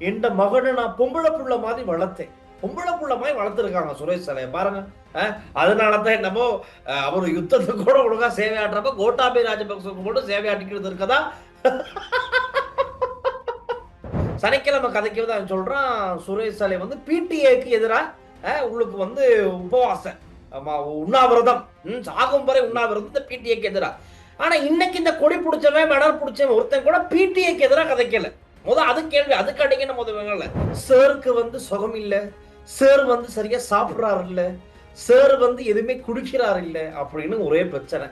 இந்த மகனை நான் பொம்பளை புள்ள மாதிரி வளர்த்தேன். பொம்பளை புள்ள மாதிரி வளர்த்துருக்காங்க சுரேஷ் சாலையை பாருங்க. அதனாலதான் என்னமோ அவர் யுத்தத்துக்கு கூட ஒழுங்கா சேவையாட்டுறப்ப கோட்டாபய ராஜபக்சவுக்கு மட்டும் சேவையாட்டிக்கிறது இருக்கதா. சனிக்கிழமை கதைக்கு வந்து அவன் சொல்றான், சுரேஷ் சாலை வந்து பிடிஏக்கு எதிராக உங்களுக்கு வந்து உபவாசம் உண்ணாவிரதம் சாகும் வரை உண்ணாவிரதம் பிடிஏக்கு எதிராக. ஆனா இன்னைக்கு இந்த கொடி பிடிச்சவன் மெடல் பிடிச்சவன் ஒருத்தன் கூட பிடிஏக்கு எதிராக கதைக்கல. அது கேள்வி, அதுக்கு அடிக்கணும் முதல்ல. சேருக்கு வந்து சுகம் இல்ல, சேர் வந்து சரியா சாப்பிடுறாரு இல்ல, சேர் வந்து எதுவுமே குடிக்கிறாரு இல்ல அப்படின்னு ஒரே பிரச்சனை.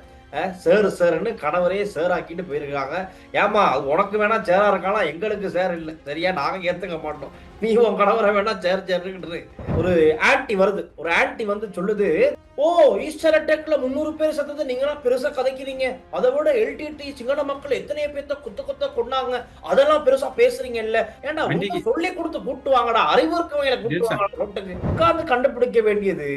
சேருன்னு கணவரே சேராக்கிட்டு போயிருக்காங்க. ஏமா அது உனக்கு வேணா சேரா இருக்கலாம், எங்களுக்கு சேர் இல்லை சரியா, நாங்க ஏத்துக்க மாட்டோம், நீ உன் கணவரை வேணா சேருன்னு ஒரு ஆன்டி வருது. ஒரு ஆன்டி வந்து சொல்லுது, ஓ ஈஸ்டர் அட்டாக்ல 300 பேர் சத்தத்தை நீங்களா பெருசா கதைக்கிறீங்க, அதை விட எல்டிடி சிங்கள மக்கள் எத்தனையோ பேர்த்த குத்த கொண்டாங்க, அதெல்லாம் பெருசா பேசுறீங்க இல்ல, ஏன்னா சொல்லி கொடுத்து கூட்டு வாங்கடா, அறிவு இருக்கவங்களை கூட்டு வாங்கடா. உட்கார்ந்து கண்டுபிடிக்க வேண்டியது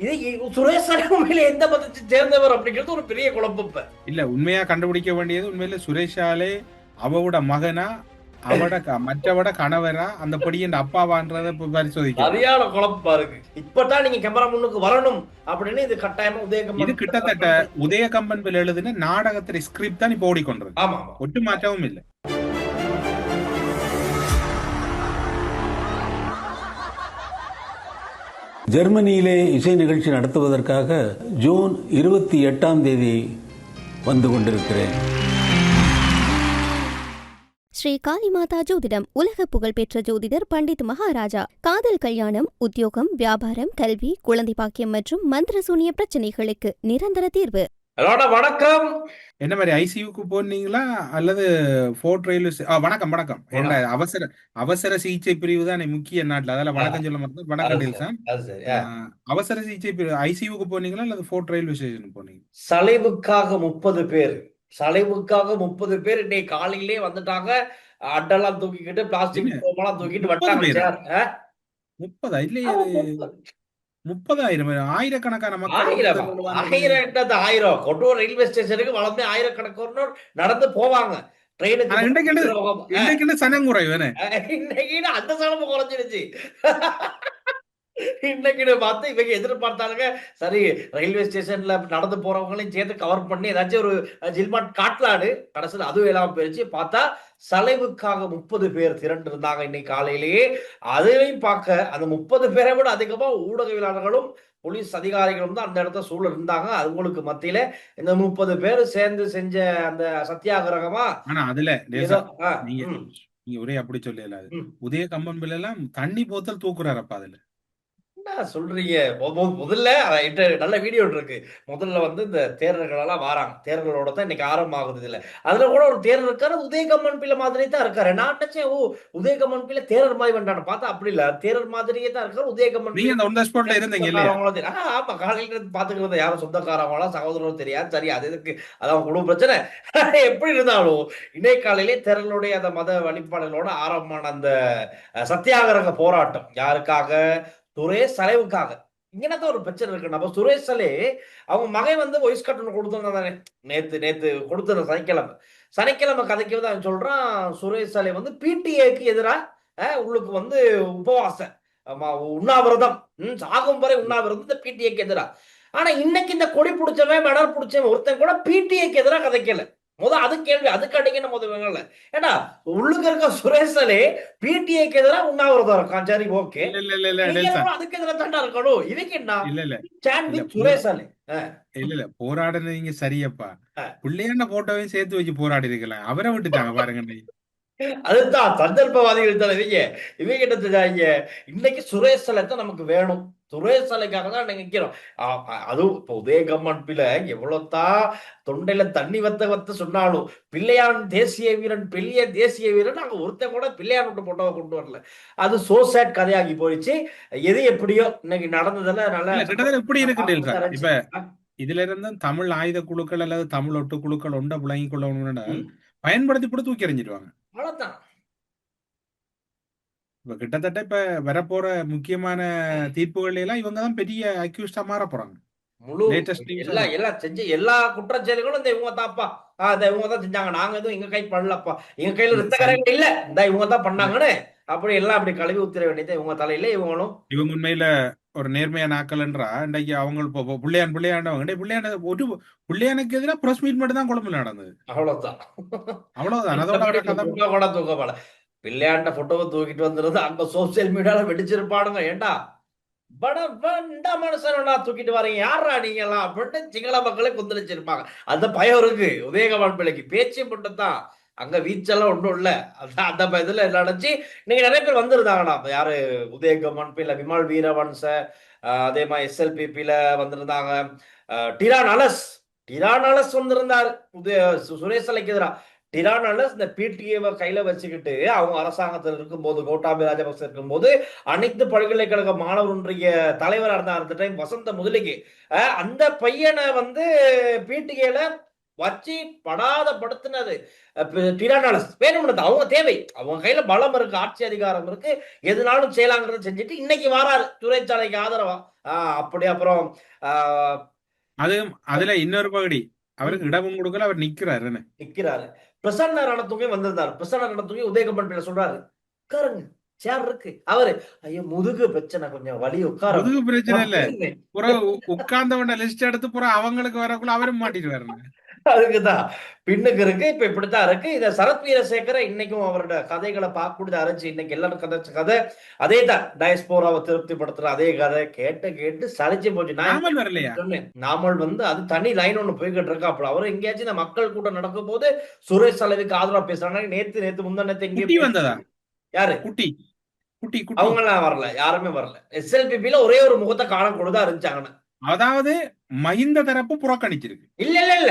இது சுரேஷ் உண்மையில எந்த மதத்தை சேர்ந்தவர் அப்படிங்கிறது ஒரு பெரிய குழப்பம். இல்ல உண்மையா கண்டுபிடிக்க வேண்டியது உண்மையில சுரேஷாலே அவவோட மகனா அவட மற்றவட கணவரா அந்த படியின் அப்பாவான்றத பரிசோதிக்க சரியான குழப்பம் இருக்கு. இப்பதான் நீங்க கேமரா முன்னுக்கு வரணும் அப்படின்னு இது கட்டாயமா உதயகம்பன் இது கிட்டத்தட்ட உதயகம்பன் எழுதுன நாடகத்தின் ஸ்கிரிப்ட் தான் இப்ப ஓடிக்கொண்டது. ஆமா, ஒட்டு மாற்றமும் இல்லை. ஜெர்மனியிலே இசை நிகழ்ச்சி நடத்துவதற்காக ஜூன் 28 வந்து கொண்டிருக்கிறேன். ஸ்ரீ காளிமாதா ஜோதிடம் உலக புகழ்பெற்ற ஜோதிடர் பண்டித் மகாராஜா. காதல், கல்யாணம், உத்தியோகம், வியாபாரம், கல்வி, குழந்தை பாக்கியம் மற்றும் மந்திர சூனிய பிரச்சனைகளுக்கு நிரந்தர தீர்வு. வணக்கம். என்ன மாதிரி ஐசியூக்கு போனீங்களா அல்லது ஃபோர்ட் ரயில்வே? வணக்கம் வணக்கம். என்ன அவசர சிகிச்சை பிரிவு தான் முக்கிய நாட்டுல, அதெல்லாம் வணக்கம் சொல்ல மாட்டேன். வணக்கம். அவசர சிகிச்சை பிரிவு ஐசியூக்கு போனீங்களா அல்லது ஃபோர்ட் ரயில்வே ஸ்டேஷன் போனீங்க? சலைவுக்காக 30 பேர், சலைவுக்காக 30 பேர் இன்னைக்கு காலையிலே வந்துட்டாங்க. அட்டெல்லாம் தூக்கிக்கிட்டு பிளாஸ்டிக் தூக்கிட்டு வட்டாங்க. 30 இல்லையே, 30,000 ஆயிரக்கணக்கான மக்கள். 1000 கொட்டூர் ரயில்வே ஸ்டேஷனுக்கு வளர்ந்து ஆயிரக்கணக்கான நடந்து போவாங்க. இன்னைக்கு சனம் குறைவு, இன்னைக்கு அந்த சனமும் குறைஞ்சிருச்சு. இன்னைக்கு பார்த்து இவங்க எதிர்பார்த்தாலுங்க, சரி ரயில்வே ஸ்டேஷன்ல நடந்து போறவங்களையும் சேர்த்து கவர் பண்ணி ஏதாச்சும் ஒரு ஜில்மாட் காட்லாடு, கடைசியில் அதுவும் எல்லாம் போயிடுச்சு. பார்த்தா சலைவுக்காக 30 பேர் திரண்டு இருந்தாங்க இன்னைக்கு காலையிலேயே. அதையும் பார்க்க அந்த 30 பேரை விட அதிகமா ஊடகவியலாளர்களும் போலீஸ் அதிகாரிகளும் தான் அந்த இடத்துல சூழல் இருந்தாங்க. அவங்களுக்கு மத்தியில இந்த 30 பேர் சேர்ந்து செஞ்ச அந்த சத்தியாகிரகமா. ஆனா அதுல நீங்க ஒரே அப்படி சொல்லல, உதய கம்பன் பிள்ளை எல்லாம் தண்ணி போத்தல் தூக்குறாரப்பா அதுல. சொல்றீங்க முதல்ல நல்ல வீடியோ இருக்கு. முதல்ல வந்து இந்த தேரர்கள் எல்லாம் வராங்க, தேரர்களோட தான் இன்னைக்கு ஆரம்பம் ஆகுது. இதுல அதுல கூட ஒரு தேரர் இருக்காரு, உதயகம்மன் பிள்ளை மாதிரி தான் இருக்காரு. நான் நினைச்சேன், ஓ உதயகம்மன் பிள்ளை தேரர் மாதிரி வேண்டாம், பார்த்தா அப்படி இல்ல, தேரர் மாதிரியே தான் இருக்காரு உதயகம்மன். ஆமா, காலையில இருந்து பாத்துக்கிறது யாரும் சொந்தக்காரங்களா சகோதரரும் தெரியாது. சரி, அது எதுக்கு, அதான் குடும்ப பிரச்சனை. எப்படி இருந்தாலும் இன்னைக்கு காலையிலே தேரர்களுடைய அந்த மத வழிபாடுகளோட ஆரம்பமான அந்த சத்தியாகிரக போராட்டம் யாருக்காக? சுரேஷ் சலைவுக்காக. இங்கதான் ஒரு பிரச்சனை இருக்கு. நம்ம சுரேஷ் சலே அவங்க மகன் வந்து வாய்ஸ் கட் ஒன்று கொடுத்துருந்தானே, நேத்து கொடுத்துருந்த சனிக்கிழமை கதைக்கு வந்து அவன் சொல்றான், சுரேஷ் சலே வந்து பிடிஏக்கு எதிராக உங்களுக்கு வந்து உபவாசம் உண்ணாவிரதம் சாகும் வரை உண்ணாவிரதம் பிடிஏக்கு எதிராக. ஆனா இன்னைக்கு இந்த கொடி பிடிச்சவன் மெடல் பிடிச்சவன் ஒருத்தன் கூட பிடிஏக்கு எதிராக கதைக்கல. அது கேள்வி, அதுக்கு அடிக்கணும் முதல்ல. ஏன்னா உள்ளுக்கு இருக்க சுரேஷலே பிடிஏக்கு எதிராக உண்ணாவிரதம் இருக்கான். சரி, ஓகே, அதுக்கு எதிராக தாண்டா இருக்கணும். இதுக்கு என்ன சுரேஷலே இல்ல போராடுனீங்க சரியப்பா, பிள்ளையான போட்டோவையும் சேர்த்து வச்சு போராடி இருக்கலாம், அவரை விட்டுட்டாங்க பாருங்க. அதுதான் சந்தர்ப்பவாதிகள் தானே இவங்க என்ன செஞ்சாங்க. இன்னைக்கு சுரேஷ் சலை தான் நமக்கு வேணும், சுரேஷ் சலைக்காக தான் நினைக்கிறோம். அதுவும் இப்ப உதயகம்மன் பிள்ளை எவ்வளவுதான் தொண்டையில தண்ணி வத்த சொன்னாலும் பிள்ளையான் தேசிய வீரன், பெரிய தேசிய வீரன், நாங்க ஒருத்தன் கூட பிள்ளையான் விட்டு போட்டோவை கொண்டு வரல. அது சோ சேட் கதையாகி போயிடுச்சு. எது எப்படியோ இன்னைக்கு நடந்ததுல நல்லா எப்படி இருக்கு. இப்ப இதுல இருந்து தமிழ் ஆயுத குழுக்கள் அல்லது தமிழ் ஒட்டு குழுக்கள் ஒன்றை விளங்கி கொள்ளணும்னு பயன்படுத்தி கூட தூக்கி எறிஞ்சிருவாங்க. அவ்வளவுதான். இப்ப கிட்டத்தட்ட இப்ப வரப்போற முக்கியமான தீர்ப்புகள் எல்லாம் இவங்க தான் பெரிய அக்யூஸ்டா மாற போறாங்க. முழு எல்லாம் செஞ்ச எல்லா குற்றச்செயல்களும் இந்த இவங்க தான்ப்பா, இவங்க தான் செஞ்சாங்க, நாங்க எதுவும் எங்க கை பண்ணலப்பா, எங்க கையில ரத்தக்கரைகள் இல்ல, இந்த இவங்க தான் பண்ணாங்கன்னு அப்படி எல்லாம் அப்படி கழுவி ஊத்திர வேண்டியது இவங்க தலையில. இவங்களும் இவங்க உண்மையில ஒரு நேர்மையான ஆக்கல்ன்றா இன்றைக்கு அவங்க இப்போ பிள்ளையாண்டவங்க பிள்ளையாண்ட ஒரு பிள்ளையானுக்கு எதிராக பிரஸ் மீட் மட்டும் தான் கொழும்புல நடந்தது. அவ்வளவுதான். அவ்வளவுதான். அதோட அவரை கதை போட்டோ கூட தூக்கப்பட பிள்ளையாண்ட போட்டோவை தூக்கிட்டு வந்துருது அங்க சோசியல் மீடியால வெடிச்சிருப்பானுங்க. ஏண்டா இந்த மனுஷனா தூக்கிட்டு வரீங்க, யாரா நீங்க எல்லாம் அப்படின்னு சிங்கள மக்களே கொந்தளிச்சிருப்பாங்க. அந்த பயம் இருக்கு உதயகமன் பிள்ளைக்கு. பேச்சு மட்டும் தான், அங்க வீச்செல்லாம் ஒண்ணும் இல்ல. அந்த இதுல நினைச்சு நீங்க நிறைய பேர் வந்திருந்தாங்கண்ணா. யாரு உதயகமன் பிள்ளை, விமல் வீரவன்ச, அதே மாதிரி SLPPல வந்திருந்தாங்க. டிரானலஸ் வந்திருந்தாரு சுரேஷ் அலைக்கு எதிராக. டிரானலஸ் இந்த பிடிஏவை கையில வச்சுக்கிட்டு அவங்க அரசாங்கத்தில் இருக்கும்போது, கோட்டாபய ராஜபக்ச இருக்கும்போது, அனைத்து பல்கலைக்கழக மாணவர் ஒன்றிய தலைவராக இருந்தார் அந்த டைம், வசந்த முதலிக்கு. அந்த பையனை வந்து பிடிஏல வச்சு படாத படுத்தினது டிரானலஸ். வேணும்னது அவங்க தேவை, அவங்க கையில பலம் இருக்கு, ஆட்சி அதிகாரம் இருக்கு, எதுனாலும் செய்யலாங்கிறத செஞ்சுட்டு இன்னைக்கு வராரு துறைச்சாலைக்கு ஆதரவா. அப்படி அப்புறம் அதுல இன்னொரு பகுதி அவருக்கு இடமும் கொடுக்கல, அவர் நிக்கிறாரு. பிரசன்ன ரணத்துங்க வந்திருந்தாரு. பிரசன்ன ரணத்துங்க உதயகமன் பேர் சொல்றாரு, உட்காருங்க சேர் இருக்கு. அவரு ஐயோ முதுகு பிரச்சனை, கொஞ்சம் வலி உட்கார. முதுகு பிரச்சனை இல்ல, புற உட்கார்ந்தவன லிஸ்ட் எடுத்து புற அவங்களுக்கு வரக்குள்ள அவரும் மாட்டிட்டு வரணும். அதுக்குதான் பின்னுக்கு இருக்கு. இப்ப இப்படித்தான் இருக்கு. இத சரத் வீரசேகர இன்னைக்கும் அவரோட கதைகளை பார்க்க அரைச்சு இன்னைக்கு எல்லாரும் கதைச்ச கதை அதே தான். டயஸ்போராவை திருப்திப்படுத்துற அதே கதை கேட்டு சலிச்சு போச்சு. நாமல் வரலையா சொன்னேன், நாமல் வந்து அது தனி லைன் ஒண்ணு போய்கிட்டு இருக்கா. அப்ப அவரு எங்கேயாச்சும் இந்த மக்கள் கூட்டம் நடக்கும் போது சுரேஷ் அளவுக்கு ஆதரவா பேசுறாங்க. நேத்து முந்தனத்தை எங்கே வந்ததா? யாரு குட்டி அவங்க எல்லாம் வரல, யாருமே வரல. SLPPல ஒரே ஒரு முகத்தை காணம் கொடுதா இருந்துச்சாங்கன்னு. அதாவது மஹிந்த தரப்பு புறக்கணிச்சிருக்கு. இல்ல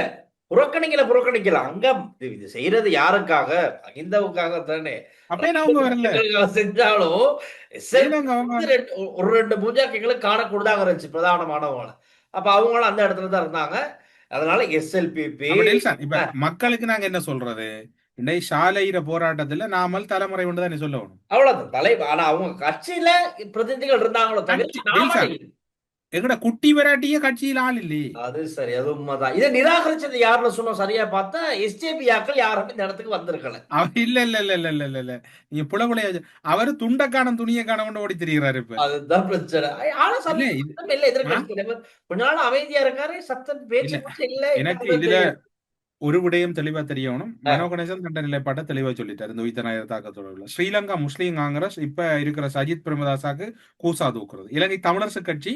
புறக்கணிக்கல. அங்க இது செய்யறது யாருக்காக? மஹிந்தவுக்காக தானே. செஞ்சாலும் ஒரு 2 பூஜாக்களுக்கு காண கொடுதாங்க இருந்துச்சு பிரதானமானவங்க. அப்ப அவங்களும் அந்த இடத்துல தான் இருந்தாங்க. அதனால SLPP இப்ப மக்களுக்கு நாங்க என்ன சொல்றது, சாலையிற போராட்டத்துல நாமல் தலைமுறை ஒன்றுதான் சொல்லணும். அவ்வளவுதான் தலைவர். ஆனா அவங்க கட்சியில பிரதிநிதிகள் இருந்தாங்களோ தவிர எங்கட குட்டி விராட்டிய கட்சியில் ஆள் இல்லையே. அது சரி, அது உண்மைதான். இதை நிராகரிச்சது யாருன்னு சொன்னோம். சரியா பார்த்தா SJP ஆக்கள் யாருமே இந்த இடத்துக்கு வந்திருக்கல. இல்ல நீங்க புலபுலையா அவரு துண்டக்கானம் துணியை காண ஓடி திரிகிறாரு. இப்ப அதுதான் பிரச்சனை. கொஞ்ச நாள் அமைதியா இருக்காரு, சத்தம் பேச்சு இல்ல. எனக்கு இதுல ஒரு விடயம் தெளிவா தெரியணும். மனோ கணேசன் தண்ட நிலைப்பாட்டை தெளிவா சொல்லிட்டாரு. இந்த உயிர்த்தநாயக தாக்கத்தோட ஸ்ரீலங்கா முஸ்லீம் காங்கிரஸ் இப்ப இருக்கிற சஜித் பிரேமதாசாக்கு கூசா தூக்குறது, இலங்கை தமிழரசு கட்சி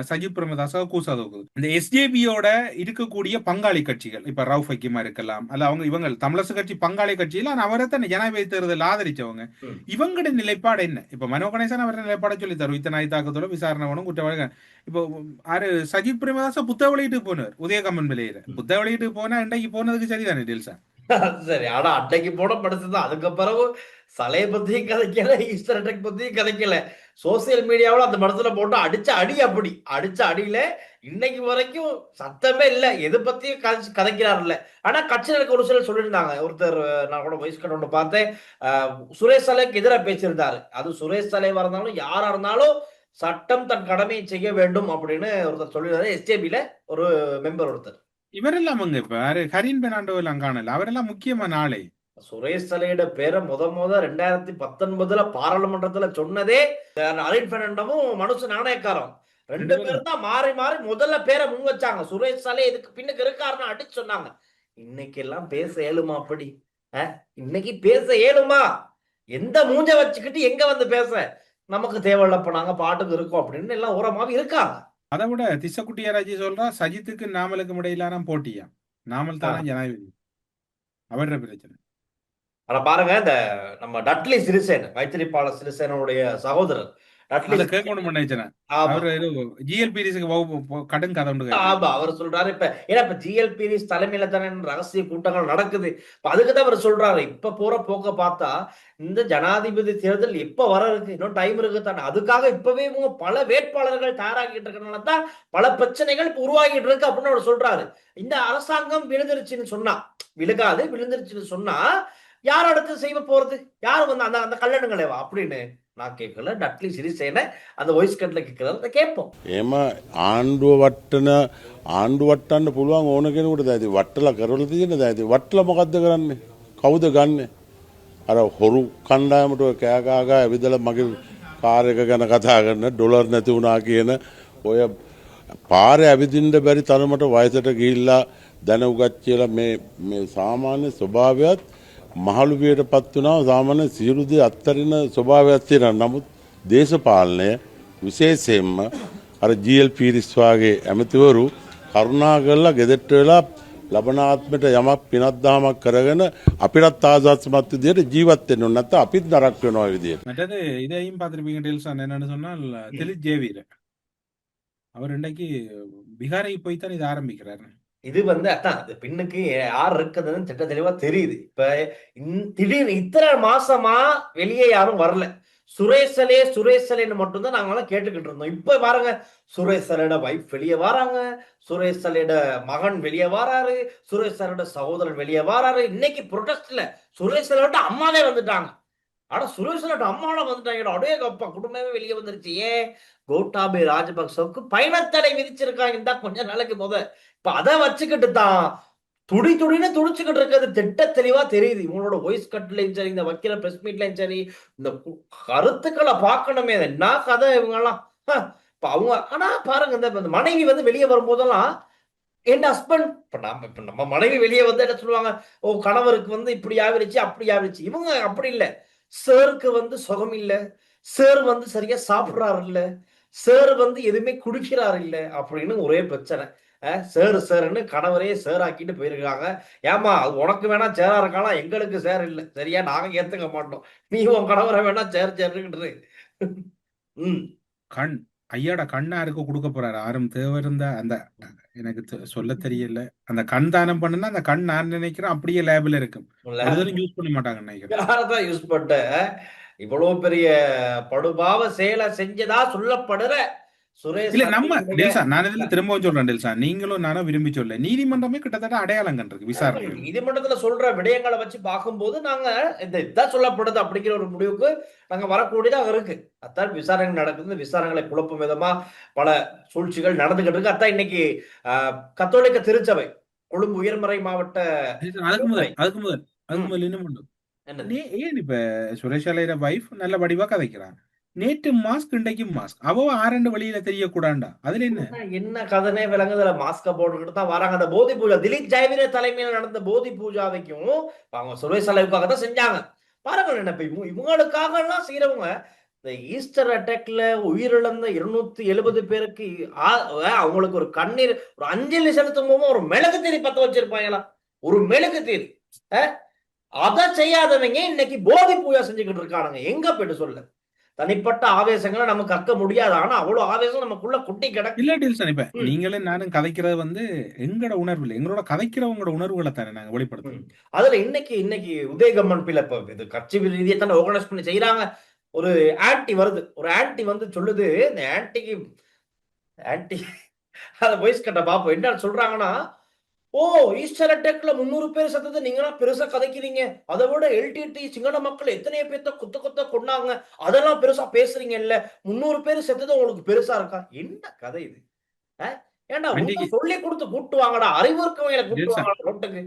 சஜித் பிரேமதாசா கூசா தூக்குது. இந்த SJPயோட இருக்கக்கூடிய பங்காளி கட்சிகள் இப்ப ரவுஃப் ஹக்கீமா இருக்கலாம், அல்ல இவங்க தமிழரசு கட்சி பங்காளி கட்சியில அவரை தான் ஜனாதிபதி தேர்தல் ஆதரிச்சவங்க. இவங்களோட நிலைப்பாடு என்ன? இப்ப மனோ கணேசன் அவர நிலைப்பாடை சொல்லித்தார். உயிர்த்தநாயக தாக்கத்தோட விசாரணை வேணும், குற்றவாளி. இப்போ சஜித் பிரேமதாசா புத்தக வெளியிட்டு போனார் உதயகமன் விலையில. புத்தக வெளியிட்டு போனா இன்றைக்கு போனதுக்கு சரிதானே டெல்சா? சரி, ஆனா அன்னைக்கு போன படுத்துதான். அதுக்கு பிறகு சலையை பத்தியும் கதைக்கல, ஈஸ்டர் அட்டாக் பத்தியும் கதைக்கல. சோசியல் மீடியாவில் அந்த படத்துல போட்டு அடிச்ச அடியில இன்னைக்கு வரைக்கும் சத்தமே இல்ல. எது பத்தியும் கதைக்கிறாரு இல்ல. ஆனா கட்சியினருக்கு ஒரு சிலர் சொல்லியிருந்தாங்க. ஒருத்தர் நான் கூட வயசு கட்ட ஒன்று பார்த்தேன், சுரேஷ் தலைக்கு எதிராக பேசியிருந்தாரு. அது சுரேஷ் தலைவா இருந்தாலும் யாரா இருந்தாலும் சட்டம் தன் கடமையை செய்ய வேண்டும் அப்படின்னு ஒருத்தர் சொல்லியிருந்தாரு. SJPல ஒரு மெம்பர் ஒருத்தர். இவரெல்லாம் இப்ப ஹரின் பெர்னாண்டோ எல்லாம் காணல. அவரெல்லாம் முக்கியமான ஆளை. சுரேஷ் தலையோட பேரை முத 2019 பாராளுமன்றத்துல சொன்னதே ஹரின் பெர்னாண்டோவும் மனுஷ நாணயக்காரம் 2 பேரும் தான் மாறி முதல்ல பேரை முன் வச்சாங்க. சுரேஷ் தலை இதுக்கு பின்னுக்கு இருக்காருன்னு அடிச்சு சொன்னாங்க. இன்னைக்கு எல்லாம் பேச ஏழுமா? அப்படி இன்னைக்கு பேச ஏழுமா? எந்த மூஞ்ச வச்சுக்கிட்டு எங்க வந்து பேச? நமக்கு தேவையில்லப்ப நாங்க பாட்டுக்கு இருக்கோம் அப்படின்னு எல்லாம் ஓரமாவே இருக்காங்க. அதை விட திசக்குட்டியாராஜி சொல்றா சஜித்துக்கு நாமலுக்கு இடையிலான போட்டியா, நாமல் தானே ஜனாதிபதி, அவரோட பிரச்சனை. ஆனா பாருங்க, இந்த நம்ம டட்லி சிறிசேன, மைத்திரிபால சிறிசேனுடைய சகோதரர் அவர் சொல்றாரு. இப்ப GLPDS தலைமையில தானே ரகசிய கூட்டங்கள் நடக்குது. அதுக்குதான் அவர் சொல்றாரு, இப்ப போற போக்க பார்த்தா இந்த ஜனாதிபதி தேர்தல் எப்ப வர இருக்கு, இன்னும் டைம் இருக்கு தானே. அதுக்காக இப்பவே இவங்க பல வேட்பாளர்கள் தயாராகிட்டு இருக்கனால தான் பல பிரச்சனைகள் இப்ப உருவாகிட்டு இருக்கு அப்படின்னு அவர் சொல்றாரு. இந்த அரசாங்கம் விழுந்துருச்சுன்னு சொன்னா விழுந்துருச்சுன்னு சொன்னா யார் அடுத்து செய்ய போறது? யாரு வந்து அந்த கல்லணுங்களேவா அப்படின்னு நான் கேட்கல. டட்லி சிறிசேன அந்த வாய்ஸ் கட்ல கேட்கறத கேட்போம். එම ආණ්ඩුව වට්ටන්න පුළුවන් ඕන කෙනෙකුට දැන් ඉතින් වට්ටලා කරවල තියෙන දැන් ඉතින් වට්ටලා මොකද්ද කරන්නේ? කවුද ගන්නෙ? අර හොරු කණ්ඩායමට ඔය කෑගාගා ඇවිදලා මගේ කාර් එක ගැන කතා කරන ඩොලර් නැති වුණා කියන ඔය පාරේ ඇවිදින්න බැරි තරමට වයසට ගිහිල්ලා දැන උගත් කියලා මේ සාමාන්‍ය ස්වභාවයත් මහලු වියටපත් වෙනවා. සාමාන්‍ය සියලු දේ අත්තරින ස්වභාවයක් තියෙනවා. නමුත් දේශපාලනය විශේෂයෙන්ම අර ජී.එල්. පීරිස් වගේ ඇමතිවරු කරුණා කරලා ගෙදරට වෙලා ලබනාත්මයට යමක් පිනක් දහමක් කරගෙන අපිටත් ආසාත්මත් විදියට ජීවත් වෙන්න ඕන. නැත්නම් අපිත් නරක වෙනවා විදියට. மற்றது இதையும் பார்த்துருப்பீங்க டெல்சான், என்னன்னு சொன்னால் திலித் ஜேவீர் அவர் இன்றைக்கு பீகாரை போய்த்தான் இது ஆரம்பிக்கிறாரு. இது வந்து அதான் அது பின்னுக்கு யார் இருக்குதுன்னு திட்ட தெளிவா தெரியுது. இப்ப திடீர்னு இத்தனை மாசமா வெளியே யாரும் வரல. சுரேஷலேன்னு மட்டும்தான் நாங்களாம் கேட்டுக்கிட்டு இருந்தோம். இப்ப பாருங்க, சுரேஷலோட வைஃப் வெளியே வராங்க, சுரேஷலோட மகன் வெளியே வராரு, சுரேஷலோட சகோதரன் வெளியே வராரு. இன்னைக்கு ப்ரொடெஸ்ட்ல சுரேஷலோட அம்மாவே வந்துட்டாங்க. ஆனா சுரேஷலோட அம்மாவோட வந்துட்டாங்க. அப்படியே அப்பா குடும்பமே வெளியே வந்துருச்சு. ஏன்? கோட்டாபே ராஜபக்சவுக்கு பயணத்தடை விதிச்சிருக்காங்க இந்த கொஞ்ச நாளைக்கு இப்ப அதை வச்சுக்கிட்டு தான் துடின்னு துடிச்சுக்கிட்டு இருக்கிறது திட்ட தெளிவா தெரியுது. இவங்களோட வாய்ஸ் கட்லயும் சரி, இந்த வைக்கிற பிரஸ் மீட்லயும் சரி, இந்த கருத்துக்களை பார்க்கணுமே, என்ன கதை இவங்க எல்லாம். இப்ப அவங்க ஆனா பாருங்க, இந்த மனைவி வந்து வெளியே வரும்போதெல்லாம் என் ஹஸ்பண்ட் இப்ப நம்ம மனைவி வெளியே வந்து என்ன சொல்லுவாங்க, ஓ கணவருக்கு வந்து இப்படி ஆவிருச்சு அப்படி ஆவிருச்சு. இவங்க அப்படி இல்லை. சாருக்கு வந்து சுகம் இல்லை, சார் வந்து சரியா சாப்பிடுறாரு இல்ல, சார் வந்து எதுவுமே குடிக்கிறாரு இல்ல அப்படின்னு ஒரே பிரச்சனை. சேருன்னு கணவரே சேர் ஆக்கிட்டு போயிருக்காங்க. ஏமா அது உனக்கு வேணா சேரா இருக்கலாம், எங்களுக்கு சேர் இல்லை, சரியா நாங்க ஏத்துக்க மாட்டோம், நீ உன் கணவரை வேணா சேருன்னு. கண் ஐயாட கண்ணாருக்கு கொடுக்க போறாரு. ஆறும் தேவையிருந்த அந்த எனக்கு சொல்ல தெரியல, அந்த கண் தானம் பண்ணுனா அந்த கண் நான் நினைக்கிறேன் அப்படியே லேபில் இருக்கும், யூஸ் பண்ண மாட்டாங்க நினைக்கிறேன். யாரதான் யூஸ் பண்ண இவ்வளவு பெரிய படுபாவ செயலை செஞ்சதா சொல்லப்படுற சுரேஷ் இல்ல நம்ம டெல்சா, நான் இதுல திரும்பவும் சொல்றேன் டெல்சா, நீங்களும் நானும் விரும்பி சொல்ல, நீதிமன்றமே கிட்டத்தட்ட அடையாளம் கண்டிருக்கு விசாரணை. நீதிமன்றத்துல சொல்ற விடயங்களை வச்சு பார்க்கும்போது நாங்க இதான் சொல்லப்படுது அப்படிங்கிற ஒரு முடிவுக்கு நாங்க வரக்கூடியதாக இருக்கு. அத்தான் விசாரணை நடக்குது. விசாரணைகளை குழப்பும் விதமா பல சூழ்ச்சிகள் நடந்துகிட்டு இருக்கு. அத்தான் இன்னைக்கு கத்தோலிக்க திருச்சபை கொழும்பு உயர்மறை மாவட்ட அதுக்கு முதல் என்ன பண்ணும், ஏன் இப்ப சுரேஷாலையோட வைஃப் நல்ல வடிவா கதைக்கிறாங்க, நேற்று மாஸ்க் இன்றைக்கு மாஸ்க், அவ ஆரண்டு வழியில தெரியக்கூடாண்டா, அதுல என்ன கதனே விளங்குதுல, மாஸ்க போட்டுக்கிட்டு தான் வராங்க. அந்த போதி பூஜா திலீப் ஜெயவீர தலைமையில நடந்த போதி பூஜாவைக்கும் அவங்க சுரேஷாலைக்காக தான் செஞ்சாங்க. பாருங்க என்ன இவங்களுக்காக எல்லாம் செய்யறவங்க இந்த ஈஸ்டர் அட்டாக்ல உயிரிழந்த 270 பேருக்கு அவங்களுக்கு ஒரு கண்ணீர், ஒரு அஞ்சலி செலுத்தும் போது ஒரு மெழுகு தீரி பத்த வச்சிருப்பாங்களா, ஒரு மெழுகு தீரி. அதை செய்யாதவங்க இன்னைக்கு போதி பூஜா செஞ்சுக்கிட்டு இருக்கானுங்க. எங்க போயிட்டு சொல்ல, தனிப்பட்ட ஆவேசங்களை நம்ம கற்க முடியாது. ஆனா அவ்வளவு ஆவேசம் நமக்குள்ள குட்டி கிடக்கு. இல்ல டெல்சன், இப்ப நீங்களே நானும் கதைக்கிறது வந்து எங்களோட உணர்வு இல்லை, எங்களோட கதைக்கிறவங்களோட உணர்வுகளை தானே நாங்க வெளிப்படுத்துறோம். அதுல இன்னைக்கு உதயகம்மன் பிள்ளை இது கட்சி ரீதியை தானே ஆர்கனைஸ் பண்ணி செய்யறாங்க. ஒரு ஆன்டி வருது, ஒரு ஆன்டி வந்து சொல்லுது, இந்த ஆன்டி அதை வாய்ஸ் கட்ட பாப்போம் என்ன சொல்றாங்கன்னா, ஓ ஈஸ்டர் அட்டாக்ல 300 பேர் செத்தது நீங்களா பெருசா கதைக்கிறீங்க, அதை விட எல்டிடி சிங்கள மக்கள் எத்தனையோ பேர்த்த குத்த கொண்டாங்க, அதெல்லாம் பெருசா பேசுறீங்க இல்ல, 300 பேர் செத்தது உங்களுக்கு பெருசா இருக்கா? என்ன கதை இது? ஏன்னா சொல்லி கொடுத்து கூட்டு வாங்கடா, அறிவு இருக்கவங்களை கூட்டு வாங்கடா ரோட்டுக்கு.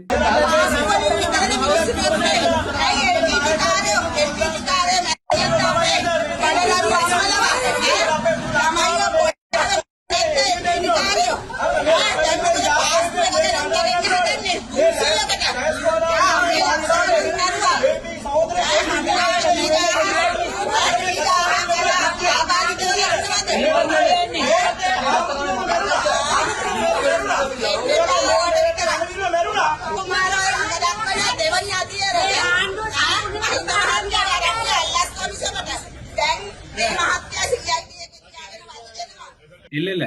இல்ல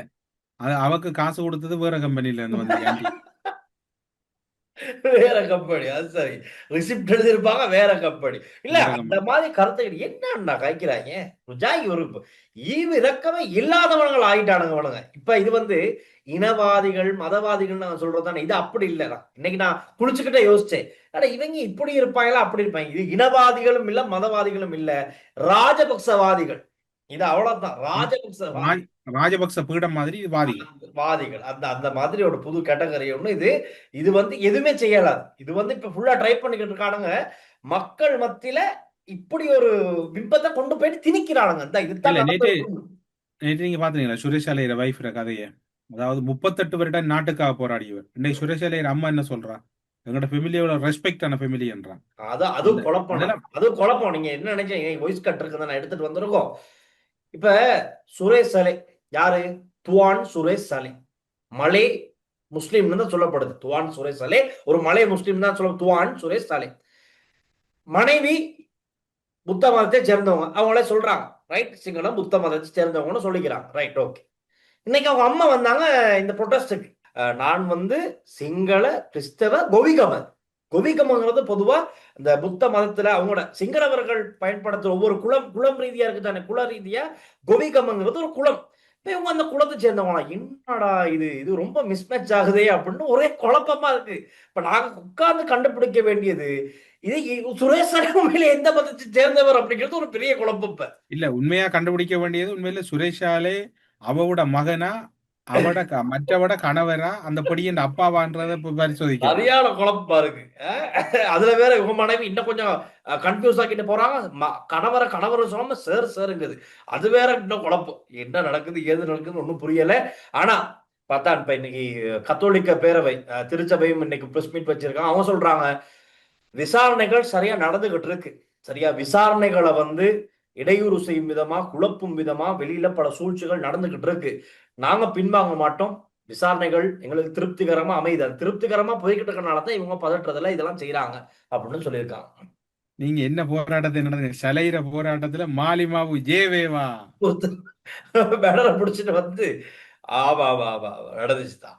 அது அவக்கு காசு கொடுத்தது வேற கம்பெனில இருந்து வந்து வேற கம்பெனி, அது சரி, ரிசிப்ட் எழுதிருப்பாங்க வேற கம்பெனி. இல்ல அந்த மாதிரி கருத்துக்கள் என்னன்னா கைக்கிறாங்க. ஒரு ஈவு இறக்கமே இல்லாதவர்கள் ஆகிட்டானுங்க. இப்ப இது வந்து இனவாதிகள் மதவாதிகள் நான் சொல்றதானே, இது அப்படி இல்லடா. இன்னைக்கு நான் குளிச்சுக்கிட்டே யோசிச்சேன், ஆனா இவங்க இப்படி இருப்பாங்களா அப்படி இருப்பாங்க. இது இனவாதிகளும் இல்ல மதவாதிகளும் இல்ல, ராஜபக்சவாதிகள். இது அவ்வளவுதான், ராஜபக்ச பீடம் மாதிரி வாதிகள். அந்த மாதிரி ஒரு புது கேட்டகரி ஒண்ணு. இது வந்து எதுவுமே செய்யலாது. இது வந்து இப்ப ஃபுல்லா ட்ரை பண்ணிக்கிட்டு இருக்கானுங்க. மக்கள் மத்தியில இப்படி ஒரு பிம்பத்தை கொண்டு போயிட்டு திணிக்கிறானுங்க. இதுதான் இல்ல நேற்று நடந்தது. நேற்று நீங்க பாத்தீங்களா சுரேஷ் அலையர் வைஃப்ற கதையை? அதாவது 38 வருடம் நாட்டுக்காக போராடியவர். இன்னைக்கு சுரேஷ் அலையர் அம்மா என்ன சொல்றா? எங்களோட ஃபெமிலியோட ரெஸ்பெக்டான ஃபெமிலின்றான். அது குழப்பம். அதெல்லாம் அது குழப்பம். நீங்க என்ன நினைச்சீங்க? வாய்ஸ் கட் இருக்குன்னு நான் எடுத்துட்டு வந்திருக்கோம். இப்ப சுரேஷ் சலே யாரு? துவான் சுரேஷ் சலே மலே முஸ்லீம் தான் சொல்லப்படுது. துவான் சுரேஷ் சலே ஒரு மலே முஸ்லீம் தான் சொல்ல. துவான் சுரேஷ் சலே மனைவி புத்த மதத்தை சேர்ந்தவங்க, அவங்களே சொல்றாங்க. ரைட், சிங்களம் புத்த மதத்தை சேர்ந்தவங்கன்னு சொல்லிக்கிறாங்க. Right, okay. இன்னைக்கு அவங்க அம்மா வந்தாங்க இந்த ப்ரொட்டஸ்டுக்கு. நான் வந்து சிங்கள கிறிஸ்தவ கோவிகமங்கிறது பொதுவா இந்த புத்த மதத்துல அவங்களோட சிங்களவர்கள் பயன்படுத்துற ஒவ்வொரு குலம் ரீதியா இருக்கு தானே, குல ரீதியா கோவிகமங்கிறது ஒரு குலம். இப்ப இவங்க அந்த குலத்தை சேர்ந்தவங்களா? என்னடா இது ரொம்ப மிஸ்மேட்ச் ஆகுதே அப்படின்னு ஒரே குழப்பமா இருக்கு. இப்ப நாங்க உட்கார்ந்து கண்டுபிடிக்க வேண்டியது இது சுரேஷ் உண்மையில எந்த மதத்தை சேர்ந்தவர் அப்படிங்கிறது ஒரு பெரிய குழப்பம். இப்ப இல்ல உண்மையா கண்டுபிடிக்க வேண்டியது உண்மையில சுரேஷாலே அவவோட மகனா மற்றவட கணவரா அந்த பொடியின் அப்பாவான்றத பரிசோதிக்க சரியான குழப்பமா இருக்கு. அதுல வேற இவங்க மனைவி இன்னும் கொஞ்சம் கன்ஃபியூஸ் ஆக்கிட்டு போறாங்க. கணவர் சொல்லாம சாருங்குது. அது வேற இன்னும் குழப்பம். என்ன நடக்குது ஏது நடக்குதுன்னு ஒன்னும் புரியல. ஆனா பார்த்தா இப்ப இன்னைக்கு கத்தோலிக்க பேரவை திருச்சபையும் இன்னைக்கு பிரஸ் மீட் வச்சிருக்காங்க. அவங்க சொல்றாங்க விசாரணைகள் சரியா நடந்துகிட்டு இருக்கு. சரியா, விசாரணைகளை வந்து இடையூறு செய்யும் விதமா, குழப்பும் விதமா வெளியில பல சூழ்ச்சிகள் நடந்துகிட்டு இருக்கு. நாங்க பின்வாங்க மாட்டோம். விசாரணைகள் எங்களுக்கு திருப்திகரமா அமையுது. திருப்திகரமா போய்கிட்டு இருக்கனாலதான் இவங்க பதற்றத்துல இதெல்லாம் செய்யறாங்க அப்படின்னு சொல்லியிருக்காங்க. நீங்க என்ன போராட்டத்தை நடந்த சலையிற போராட்டத்துல மாலிமாவு ஜேவேவா பேனரை பிடிச்சிட்டு வந்து ஆமா நடந்துச்சுதான்.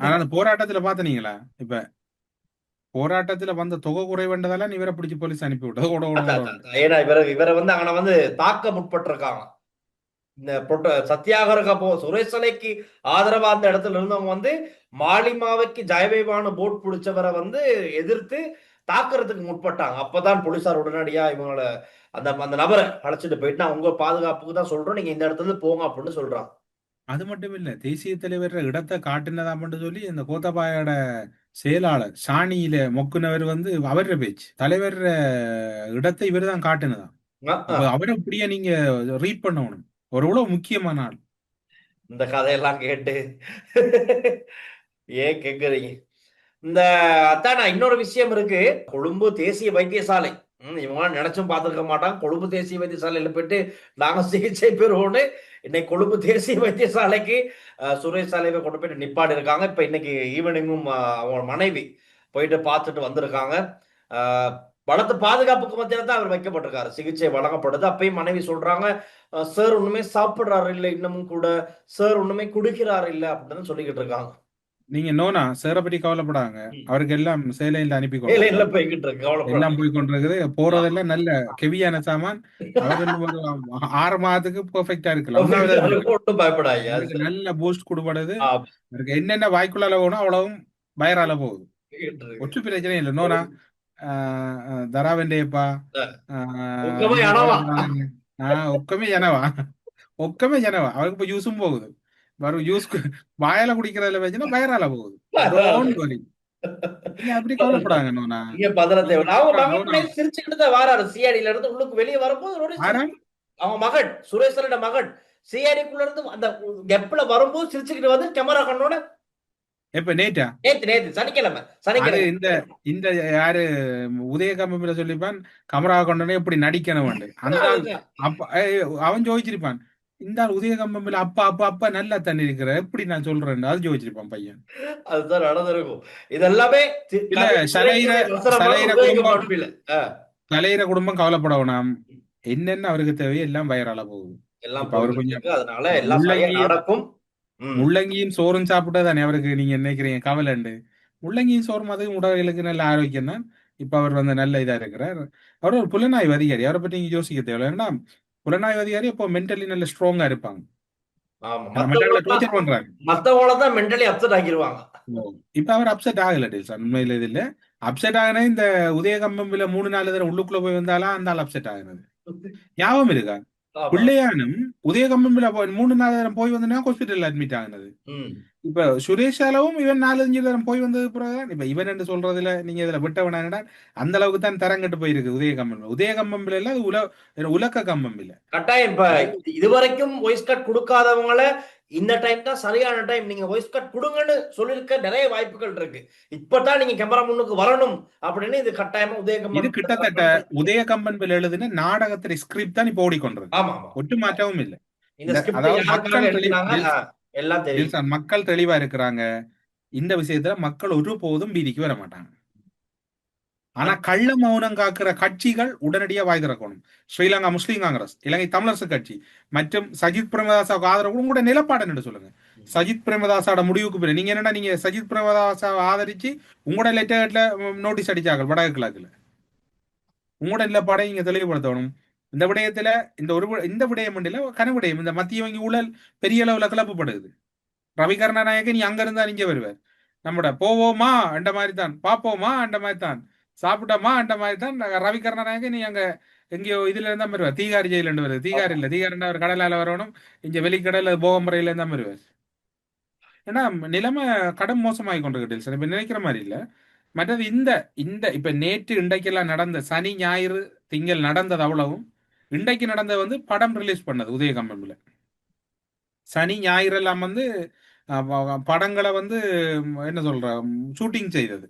ஆனா அந்த போராட்டத்துல பாத்தீங்களா? இப்ப போராட்டத்துல வந்த தொகை குறைவேண்டதெல்லாம் இவரை பிடிச்சி போலீஸ் அனுப்பி விட்டது. ஏன்னா இவரை வந்து அங்க வந்து தாக்க முற்பட்டிருக்காங்க. இந்த சத்தியாகிரக சுரேஷ் சலைக்கு ஆதரவா அந்த இடத்துல இருந்தவங்க வந்து மாலிமாவுக்கு ஜெயவேவான போட் பிடிச்சவரை வந்து எதிர்த்து தாக்குறதுக்கு முற்பட்டாங்க. அப்பதான் போலீசார் உடனடியா இவங்கள அந்த நபரை அழைச்சிட்டு போயிட்டு நான் உங்க பாதுகாப்புக்கு தான் சொல்றோம், நீங்க இந்த இடத்துல இருந்து போங்க அப்படின்னு சொல்றாங்க. அது மட்டும் இல்ல, தேசிய தலைவர் இடத்தை காட்டினதாமன்னு சொல்லி இந்த கோத்தபாயோட செயலாளர் சாணியில மொக்குனவர் வந்து அவர பேச்சு தலைவர் இடத்தை இவர் தான் காட்டினதான். அவரை அப்படியே நீங்க ரீட் பண்ணணும். ஒரு எவ்வளவு முக்கியமான ஆள். இந்த கதையெல்லாம் கேட்டு ஏன் கேக்குறீங்க? இந்த அத்தானா இன்னொரு விஷயம் இருக்கு. கொழும்பு தேசிய வைத்தியசாலை இவங்க நினைச்சும் பார்த்துருக்க மாட்டாங்க. கொழும்பு தேசிய வைத்தியசாலையில போயிட்டு நாங்க சிகிச்சை பெறுவோம்னு இன்னைக்கு கொழும்பு தேசிய வைத்தியசாலைக்கு சுரேஷ் தலைவை கொண்டு போயிட்டு நிப்பாடி இருக்காங்க. இப்ப இன்னைக்கு ஈவினிங்கும் அவங்க மனைவி போயிட்டு பார்த்துட்டு வந்திருக்காங்க. பலத்த பாதுகாப்புக்கு மத்தியில தான் அவர் வைக்கப்பட்டிருக்காரு, சிகிச்சை வழங்கப்படுது. அப்பயும் மனைவி சொல்றாங்க, சார் ஒண்ணுமே சாப்பிடுறாரு இல்ல, இன்னமும் கூட சார் ஒண்ணுமே குடிக்கிறாரு இல்ல அப்படின்னு சொல்லிக்கிட்டு இருக்காங்க. நீங்க நோனா சாரை பற்றி கவலைப்படாங்க, அவருக்கு எல்லாம் சேலையில அனுப்பி போய்கிட்டு இருக்கு, எல்லாம் போய் கொண்டிருக்குது. போறதெல்லாம் நல்ல கெவியான சாமான். அவர் 6 மாதத்துக்கு பெர்ஃபெக்டா இருக்கலாம். பயப்படாங்க, நல்ல பூஸ்ட் கொடுப்படுது. அவருக்கு என்னென்ன வாய்க்குள்ள போகணும் அவ்வளவும் வயரால போகுது. ஒற்று பிரச்சனை இல்லை. நோனா தராவெண்டேப்பா ஒக்கமே ஜனவா அவருக்கு இப்ப யூஸும் போகுது. வரும் யூஸ் வாயால குடிக்கிறதுல வச்சுன்னா வயரால போகுது. அப்படி கவலைப்படாங்க நோனா. சிரிச்சுக்கிட்டு தான் வாராரு சிஆடில இருந்து உள்ளுக்கு வெளியே வரும்போது. அவங்க மகன் சுரேஷரோட மகன் சிஆடிக்குள்ள இருந்து அந்த கெப்ல வரும்போது சிரிச்சுக்கிட்டு வந்து கேமரா கண்ணோட. எப்ப நேத்து சனிக்கிழமை இந்த இந்த யாரு உதயகம்பல சொல்லிப்பான் கமரா கொண்டனே இப்படி நடிக்கணும். அவன் ஜோதிச்சிருப்பான், இந்த உதயகம்பல அப்பா அப்பா அப்பா நல்லா தண்ணி இருக்கிற எப்படி நான் சொல்றேன், அது ஜோதிச்சிருப்பான் பையன். அதுதான் நடந்திருக்கும். இதெல்லாமே தலையிற குடும்பம் கவலைப்படணும். என்னென்ன அவருக்கு தேவையோ எல்லாம் வயரால போகுது. அதனால எல்லாம் நடக்கும். முள்ளங்கியும் சோறும் சாப்பிட்டதானே அவருக்கு நீங்க நினைக்கிறீங்க கவலைண்டு? முள்ளங்கியும் சோறும் அதுவும் உடல்களுக்கு நல்ல ஆரோக்கியம் தான். இப்ப அவர் வந்து நல்ல இதா இருக்கிறார். அவர் ஒரு புலனாய்வு அதிகாரி, அவரை பத்தி நீங்க யோசிக்க தேவையில்லை. ஏன்னா புலனாய்வு அதிகாரி இப்போ மென்டலி நல்ல ஸ்ட்ராங்கா இருப்பாங்க. இப்ப அவர் அப்செட் ஆகல சார், உண்மையில இது இல்ல. அப்செட் ஆகினா இந்த உதயகம்பம்ல 3-4 தடவை உள்ளுக்குள்ள போய் வந்தாலும் அந்த ஆள் அப்செட் ஆகுறது ஞாபகம் இருக்கா? பிள்ளையானும் உதயகம்பம்ல 3-4 தரம் போய் வந்து ஹாஸ்பிட்டல் அட்மிட் ஆகுனது. இப்ப சுரேஷ் அளவும் இவன் 4-5 தரம் போய் வந்தது பிறகுதான் இப்ப இவன் என்று சொல்றதுல நீங்க இதுல விட்டவனா அந்த அளவுக்கு தான் தரம் கட்டு போயிருக்கு உதயகம்பம்ல இல்ல அது உலக்க கம்பம் இல்ல. கட்டாயம் இப்ப இதுவரைக்கும் வாய்ஸ் கட் கொடுக்காதவங்கள இந்த டைம் தான் சரியான டைம், நீங்க வாய்ஸ் கட் கொடுங்கன்னு சொல்லிருக்க நிறைய வாய்ப்புகள் இருக்கு. இப்பதான் நீங்க கேமரா முன்னுக்கு வரணும் அப்படின்னு இது கட்டாயமா உதயகம்பன் இது கிட்டத்தட்ட உதயகம்பன் எழுதின நாடகத்தின் ஸ்கிரிப்ட் தான் இப்ப ஓடிக்கொண்டிருக்கு. ஆமா ஒட்டு மாற்றமும் இல்ல. இந்த ஸ்கிரிப்ட் அதாவது யாருக்காக எழுதினாங்க எல்லாம் தெரியும். மக்கள் தெளிவா இருக்கிறாங்க. இந்த விஷயத்துல மக்கள் ஒருபோதும் வீதிக்கு வர மாட்டாங்க. ஆனா கள்ள மௌனம் காக்கிற கட்சிகள் உடனடியா வாய் திறக்கணும். ஸ்ரீலங்கா முஸ்லீம் காங்கிரஸ், இலங்கை தமிழரசு கட்சி மற்றும் சஜித் பிரேமதாசாவுக்கு ஆதரவு உங்களோட நிலப்பாடு என்ன சொல்லுங்க. சஜித் பிரேமதாசாவோட முடிவுக்கு பிறகு நீங்க என்னன்னா நீங்க சஜித் பிரேமதாசாவை ஆதரிச்சு உங்களோட லெட்டர்ல நோட்டீஸ் அடிச்சாங்க வடக்கு கிழக்குல. உங்களோட நிலப்பாடை நீங்க தெளிவுபடுத்தணும். இந்த விடயத்துல இந்த விடயம் இல்ல கனவிடயம் இந்த மத்திய வங்கி ஊழல் பெரிய அளவுல கிளப்பப்படுது. ரவி கருணாநாயகன் நீ அங்க இருந்தா நீங்க வருவார். நம்மட போவோமா என்ற மாதிரி தான், பாப்போமா என்ற மாதிரி தான், சாப்பிட்டோமா என்ற மாதிரி தான் ரவி கருணாநாயகன் நீ அங்க எங்கேயோ இதுல இருந்தா வருவார். தீகாரி ஜெயில இருந்து வருது. தீகார் இல்ல, தீகார் அவர் கடலால வரணும். இங்க வெளிக்கடல போகம்பரையில இருந்தா வருவார். ஏன்னா நிலைமை கடும் மோசமாகி கொண்டிருக்கு சார். இப்ப நினைக்கிற மாதிரி இல்ல. மற்றது இந்த இப்ப நேற்று இன்றைக்கெல்லாம் நடந்த சனி ஞாயிறு திங்கள் நடந்தது அவ்வளவும் இன்றைக்கு நடந்தது வந்து படம் ரிலீஸ் பண்ணது உதயகம்பம்ல. சனி ஞாயிறு எல்லாம் வந்து படங்களை வந்து என்ன சொல்ற ஷூட்டிங் செய்தது.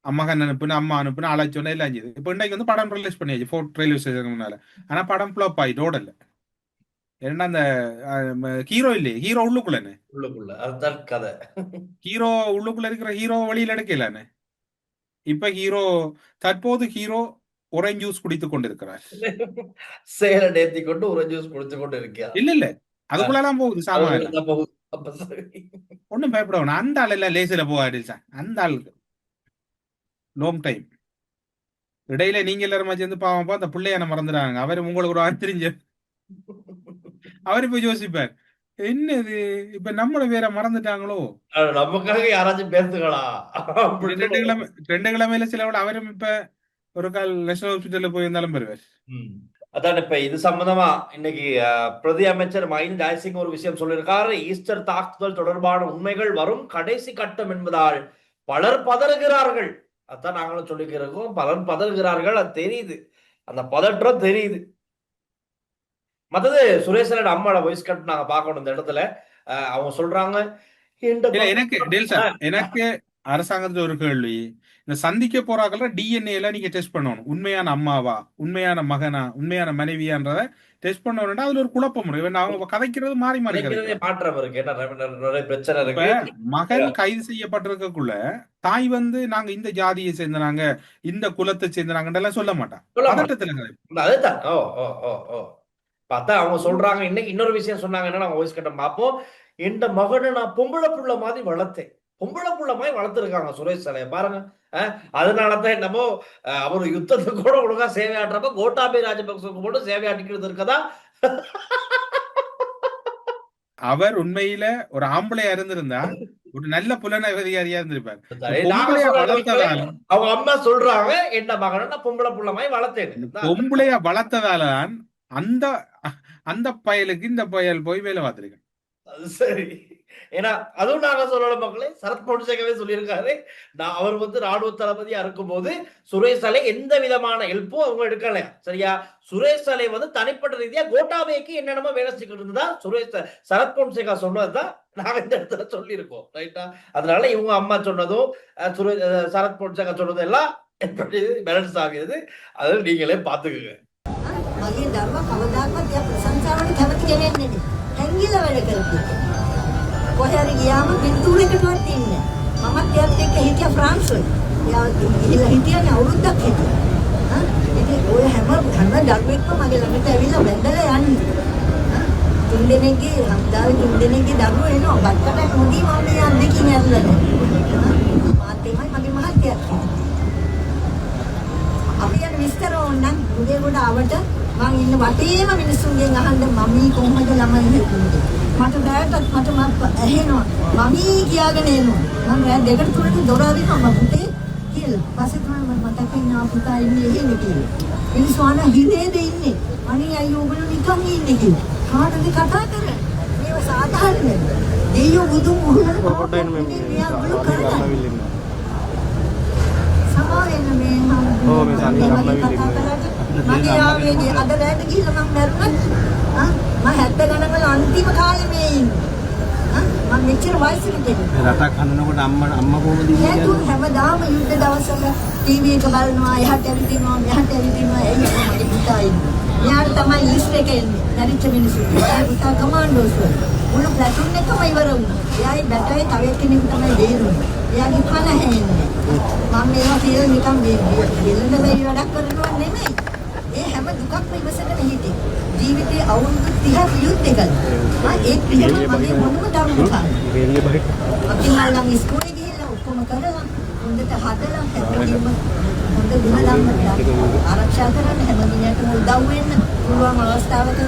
மகன் அனுப்புன்னு அம்மா அனுப்புன்னு அழைச்சோன்னு எல்லாம் செய்யுது. இப்போ இன்றைக்கு வந்து படம் ரிலீஸ் பண்ணியாச்சு ஃபோர்ட் ரயில்வே ஸ்டேஷனுக்கு முன்னால. ஆனா படம் ஃப்ளாப் ஆயிட்டு ஓடல. ஏன்னா அந்த ஹீரோ இல்லையே, ஹீரோ உள்ளுக்குள்ளே அதுதான் கதை. ஹீரோ உள்ளுக்குள்ள இருக்கிற ஹீரோ வழியில் எடுக்கலானே. இப்ப தற்போது ஹீரோ ஒரேஞ்ச் ஜூஸ் குடித்துக் கொண்டிருக்கிறார். சேலை நேர்த்தி கொண்டு ஒரேஞ்ச் ஜூஸ் குடித்து கொண்டு இருக்கியா? இல்ல அதுக்குள்ளதான் போகுது சாமான். ஒன்னும் பயப்படணும். அந்த ஆள் எல்லாம் லேசில போகாது சார். அந்த ஆளுக்கு லாங் டைம் இடையில நீங்க எல்லாரும் சேர்ந்து பாவம் அந்த பிள்ளையான மறந்துடாங்க. அவரு உங்களுக்கு ஒரு தெரிஞ்ச அவரு போய் யோசிப்பார், என்னது இப்ப நம்மள வேற மறந்துட்டாங்களோ, நமக்காக யாராச்சும் பேசுகளா. 2 கிழமையில சிலவோட அவரும் இப்ப ஒரு கால் நேஷனல் ஹாஸ்பிட்டல்ல போயிருந்தாலும் வருவார். அதான் இப்ப இது சம்பந்தமா இன்னைக்கு பிரதி அமைச்சர் மஹிந்த ஜெயசிங் ஒரு விஷயம் சொல்லியிருக்காரு. ஈஸ்டர் தாக்குதல் தொடர்பான உண்மைகள் வரும் கடைசி கட்டம் என்பதால் பலர் பதறுகிறார்கள். அதான் நாங்களும் சொல்லிக்கிறோம், பலர் பதறுகிறார்கள். அது தெரியுது, அந்த பதற்றம் தெரியுது. மற்றது சுரேசன் அம்மாவோட வாய்ஸ் கட் நாங்க பார்க்கணும் இந்த இடத்துல. அவங்க சொல்றாங்க எனக்கு அரசாங்கத்துல ஒரு கேள்வி, இந்த சந்திக்க போறாங்கள டிஎன்ஏ எல்லாம் நீங்க டெஸ்ட் பண்ணணும். உண்மையான அம்மாவா, உண்மையான மகனா, உண்மையான மனைவியான்றத டெஸ்ட் பண்ணணும்னா அதுல ஒரு குழப்பம் இருக்கு. அவங்க கதைக்கிறது மாறி மாறி மாற்றம் இருக்கு. பிரச்சனை இருக்கு. மகன் கைது செய்யப்பட்டிருக்கக்குள்ள தாய் வந்து நாங்க இந்த ஜாதியை சேர்ந்தனாங்க, இந்த குலத்தை சேர்ந்தனாங்க எல்லாம் சொல்ல மாட்டான். அதுதான் பார்த்தா அவங்க சொல்றாங்க. இன்னைக்கு இன்னொரு விஷயம் சொன்னாங்க, என்னன்னா வாய்ஸ் கட்டம் பார்ப்போம். எந்த மகனை நான் பொம்பளை புள்ள மாதிரி வளர்த்தேன், பொம்பளை புள்ள மாதிரி வளர்த்துருக்காங்க சுரேஷ் சாலைய பாருங்க. அதனாலதான் என்னமோ அவர் யுத்தத்துக்கு கூட ஒழுங்கா சேவையாட்டுறப்ப கோட்டாபய ராஜபக்சவுக்கு போட்டு சேவையாட்டிக்கிறது இருக்கதா. அவர் உண்மையில ஒரு ஆம்பளையா இருந்திருந்தா ஒரு நல்ல புலனதிகாரியா இருந்திருப்பார். அவங்க அம்மா சொல்றாங்க, என்ன மகனை நான் பொம்பளை புள்ள மாதிரி வளர்த்தேன். பொம்பளையா வளர்த்ததாலதான் அந்த பயலுக்கு இந்த பயல் போய் வேலை பார்த்திருக்கேன். சரி, ஏன்னா அதுவும் நாங்க சொல்லல மக்களே. சரத் பொன்சேகாவே சொல்லியிருக்காரு, அவர் வந்து ராணுவ தளபதியா இருக்கும் போது சுரேஷ் சாலை எந்த விதமான ஹெல்ப்பும் அவங்க எடுக்கலையா. சரியா, சுரேஷ் சாலை வந்து தனிப்பட்ட ரீதியா கோட்டாபேக்கு என்னென்னமோ வேலை செஞ்சுக்கிட்டு இருந்தா சரத் பொன்சேகா சொன்னதுதான் நாங்க இந்த இடத்துல சொல்லியிருக்கோம். ரைட்டா, அதனால இவங்க அம்மா சொன்னதும் சரத் பொன்சேகா சொன்னதும் எல்லாம் எப்படி பேலன்ஸ் ஆகுது, அது நீங்களே பாத்துக்குங்க. මගේ දරුවා කවදාකවත් යා ප්‍රශංසාවට කැමති කෙනෙක් නෙමෙයි. හැංගිලා වැඩ කරපු. කොහේ හරි ගියාම පින්තූරයකටවත් ඉන්නේ. මමත් එයාත් එක්ක හිටියා ෆ්‍රාන්ස්වල. යා ගිහිල්ලා හිටියනේ අවුරුද්දක් හිටියා. ඉතින් ඔය හැම දරුවෙක්ම මගේ ළඟට ඇවිල්ලා වැඳලා යන්නේ. තුන්දෙනෙක්ගේ හම්දාවේ තුන්දෙනෙක්ගේ දරුවෝ එනවා. බක්කටක් මොදී මම මේ අද්දකින් ඇරලා නැහැ. මාත් එමය මගේ මහත්තයාත්. අපි යන විස්තර ඕනනම් උදේ කොට ආවට මම ඉන්න වටේම මිනිස්සුන්ගෙන් අහන්න මමී කොහොමද ළමයි හිටියේ. මට දැයටත් මට ඇහෙනවා. මමී කියාගෙන එනවා. මම රෑ 2ට 3ට දොර අරිනවා මම පුතේ කියලා. කියලා. පස්සේ තමයි මම මතක් වෙනවා පුතා ඉන්නේ එහෙම කියලා. මිනිස්සු අන හිරේද ඉන්නේ. අනේ අයියෝ ඔයගොල්ලෝ නිකන් ඉන්නේ කියලා. කාටද කතා කරන්නේ? මේව සාධාරණද? දෙයියෝ බුදුන් උහුලන සමාවෙන්න මේ මගේ ආවේදී අද රැට ගිහලා මම මැරුණා. මම 70 ගණන් වල අන්තිම කාලේ මේ ඉන්නේ. මම මෙච්චර වයසකට ඉන්නේ. රටක් හදනකොට අම්මා කොහොමද ඉන්නේ? ඒතුන් හැමදාම යුද්ධ දවසක ටීවී එක බලනවා, එහාට ඇවිදිනවා, මෙහාට ඇවිදිනවා. ඒ මගේ පුතා ඉන්නේ. එයාට තමයි ලිස්ට් එක එන්නේ. දැරිච්ච මිනිස්සු. ඒ පුතා කමාන්ඩෝස් වල. මුළු ප්ලාටුන් එකම ඉවර වුණා. එයායි බැටරේ තව එක්කෙනෙක් තමයි දෙන්නේ. එයාගේ පණ හැෙන්නේ. මම මේවා කියලා නිකන් වෙලඳ වෙයි වැඩක් කරනවා නෙමෙයි. ඒ හැම දුකක්ම ඉවසගෙන හිටියේ. ජීවිතේ අවුරුදු 30ක් යුද්ධ කළා. ඒක පිළිම මගේ මොනම ධර්ම කාලේ. අපි මල්ලන් ඉස්කෝලේ ගිහිල්ලා ඔක්කොම කරලා හොඳට හදලා හැමදේම හොඳ ගුණධර්ම ආරක්ෂා කරන්න හැම මිනිහටම උදව් වෙන්න පුළුවන් අවස්ථාවක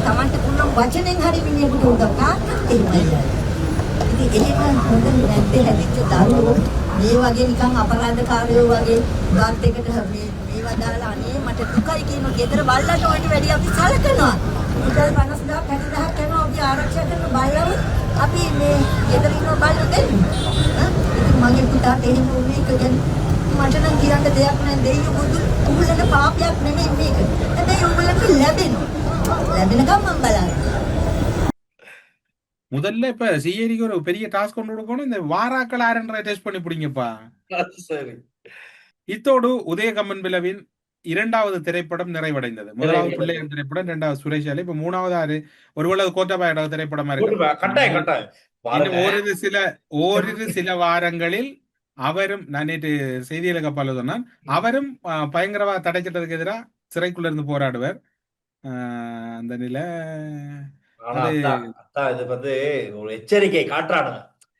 Tamanට පුළුවන් වචනෙන් හරි මිනිහෙකුට උදව් කරන්න එහෙමයි. ඉතින් එහෙම හොඳ නැත්තේ හැදිච්ච දරුවෝ මේ වගේ නිකන් අපරාධකාරයෝ වගේ වාත් එකට මේවා දාලා අනේ මට දුකයි කියන ගෙදර බල්ලට ඔයිට වැඩි අපි සලකනවා. මුදල් 50000 60000 කරනවා අපි ආරක්ෂා කරන බල්ලව අපි මේ ගෙදර ඉන්න බල්ලෝ දෙන්නේ. ඉතින් මගේ පුතාට එහෙම වුණේ කියන්නේ මට නම් කියන්න දෙයක් නැහැ දෙයියෝ බුදු උඹලට පාපයක් නෙමෙයි මේක. හැබැයි උඹලට ලැබෙනවා. ලැබෙනකම් මම බලන්නේ. முதல்ல இப்ப சிஏடிக்கு ஒரு பெரிய டாஸ்க் கொண்டு கொடுக்கணும். இந்த வாராக்கள் ஆரன்ற டெஸ்ட் பண்ணி பிடிங்கப்பா. சரி. இத்தோடு உதயகம்மன் பிளவின் 2வது திரைப்படம் நிறைவடைந்தது. முதலாவது பிள்ளையார் திரைப்படம், 2வது சுரேஷாலி, இப்ப 3வது ஆறு ஒருவேளை கோட்டாபாயோட திரைப்படமா இருக்கு. இன்னும் ஓரிரு சில வாரங்களில் அவரும், நான் நேற்று செய்தியில கப்பால சொன்னான், அவரும் பயங்கரவாத தடை சட்டத்துக்கு எதிராக சிறைக்குள்ள இருந்து போராடுவார். அந்த நிலை இது வந்து ஒரு எச்சரிக்கை காட்டுறானுங்க.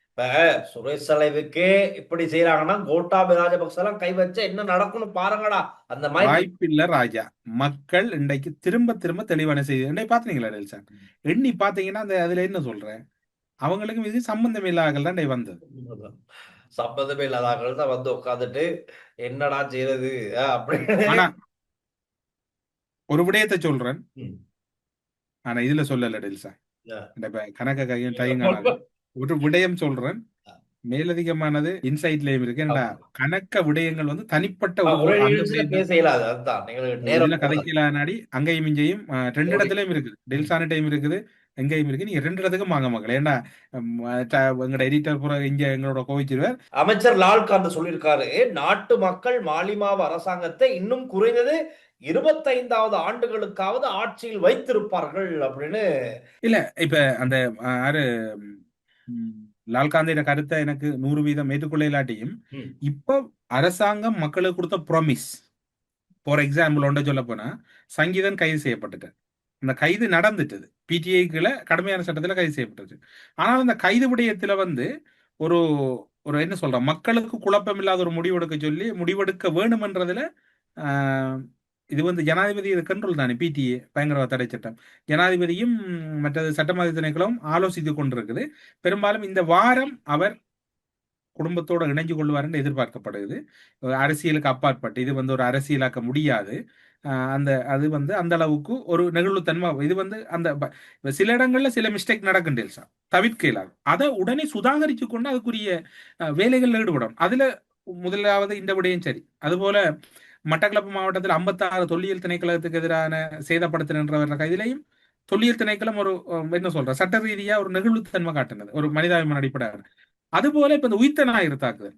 இப்ப சுரேஷ் தலைவுக்கு இப்படி செய்யறாங்கன்னா கோட்டாபய ராஜபக்ச எல்லாம் கை வச்சா என்ன நடக்கும்னு பாருங்கடா. அந்த மாதிரி வாய்ப்பில்ல ராஜா. மக்கள் இன்றைக்கு திரும்ப திரும்ப தெளிவான செய்தி இன்றைக்கு பாத்தீங்களா நெல்சன்? எண்ணி பாத்தீங்கன்னா அந்த அதுல என்ன சொல்றேன், அவங்களுக்கும் இது சம்பந்தம் இல்லாதவர்கள் தான் வந்தது. சம்பந்தமே இல்லாதவர்கள் தான் வந்து உட்காந்துட்டு என்னடா செய்யறது அப்படின்னு. ஆனா ஒரு விடயத்தை சொல்றேன், ஆனா இதுல சொல்லல டெல்சா. கணக்க கையும் டைங்கானது ஒரு விடயம் சொல்றேன், மேலதிகமானது இன்சைட்லயும் இருக்கு. என்னடா கணக்க விடயங்கள் வந்து தனிப்பட்ட கதைக்கல நாடி அங்கேயும் இங்கேயும் 2 இடத்துலயும் இருக்குது. டெல்சான டைம் இருக்குது, எங்கேயும் இருக்கு. நீங்க 2 இடத்துக்கும் வாங்க மக்கள். ஏன்னா எங்களோட எடிட்டர் புற இங்க எங்களோட கோவிச்சிருவார். அமைச்சர் லால்காந்த் சொல்லியிருக்காரு, நாட்டு மக்கள் மாலிமாவு அரசாங்கத்தை இன்னும் குறைந்தது 25வது ஆண்டுகளுக்காவது ஆட்சியில் வைத்திருப்பார்கள் அப்படின்னு. இல்ல இப்ப அந்த யாரு லால்காந்தியோட கருத்தை எனக்கு 100% ஏற்றுக்கொள்ள இல்லாட்டியும், இப்ப அரசாங்கம் மக்களுக்கு கொடுத்த ப்ராமிஸ், ஃபார் எக்ஸாம்பிள் ஒன்றை சொல்ல போனா சங்கீதன் கைது செய்யப்பட்டுட்டார். அந்த கைது நடந்துட்டது, பிடிஐக்குள்ள கடுமையான சட்டத்துல கைது செய்யப்பட்டது. ஆனால் அந்த கைது விடயத்துல வந்து ஒரு ஒரு என்ன சொல்ற, மக்களுக்கு குழப்பம் இல்லாத ஒரு முடிவெடுக்க சொல்லி முடிவெடுக்க வேணும்ன்றதுல இது வந்து ஜனாதிபதி இது கண்ட்ரோல் தானே. பிடிஏ பயங்கரவாத தடை சட்டம் ஜனாதிபதியும் மற்றது சட்டமன்ற திணைக்களம் ஆலோசித்துக் கொண்டிருக்குது. பெரும்பாலும் இந்த வாரம் அவர் குடும்பத்தோட இணைஞ்சு கொள்வார் என்று எதிர்பார்க்கப்படுகிறது. அரசியலுக்கு அப்பாற்பட்டு இது வந்து ஒரு அரசியலாக்க முடியாது. அந்த அது வந்து அந்த அளவுக்கு ஒரு நெகிழ்வுத்தன்மை. இது வந்து அந்த சில இடங்கள்ல சில மிஸ்டேக் நடக்கும் டெல்சா, தவிர்க்க இயலாது. அதை உடனே சுதாகரிச்சு கொண்டு அதுக்குரிய வேலைகள் ஈடுபடும். அதுல முதலாவது இந்த விடயம் சரி. அதுபோல மட்டக்களப்பு மாவட்டத்தில் 56 தொல்லியல் திணைக்களத்துக்கு எதிரான சேதப்படுத்தினன்ற கைதிலையும் தொல்லியல் திணைக்களம் ஒரு என்ன சொல்ற சட்ட ரீதியா ஒரு நெகிழ்வுத்தன்மை காட்டினது, ஒரு மனிதாபிமான அடிப்படையாக. அதுபோல இப்ப இந்த உயிர்த்த ஞாயிறு தாக்குதல்